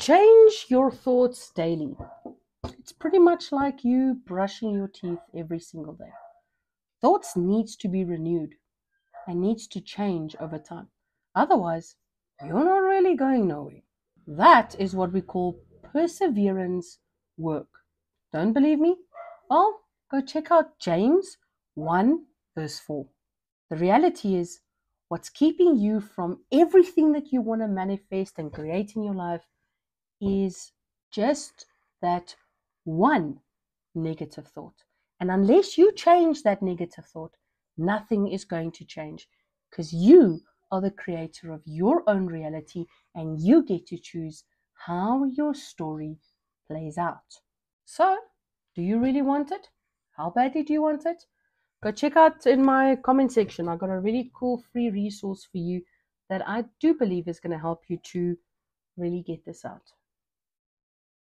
Change your thoughts daily. It's pretty much like you brushing your teeth every single day. Thoughts needs to be renewed and needs to change over time. Otherwise, you're not really going nowhere. That is what we call perseverance work. Don't believe me? Well, go check out James 1 verse 4. The reality is, what's keeping you from everything that you want to manifest and create in your life is just that one negative thought. And unless you change that negative thought, nothing is going to change because you are the creator of your own reality and you get to choose how your story plays out. So, do you really want it? How badly do you want it? Go check out in my comment section. I got a really cool free resource for you that I do believe is going to help you to really get this out.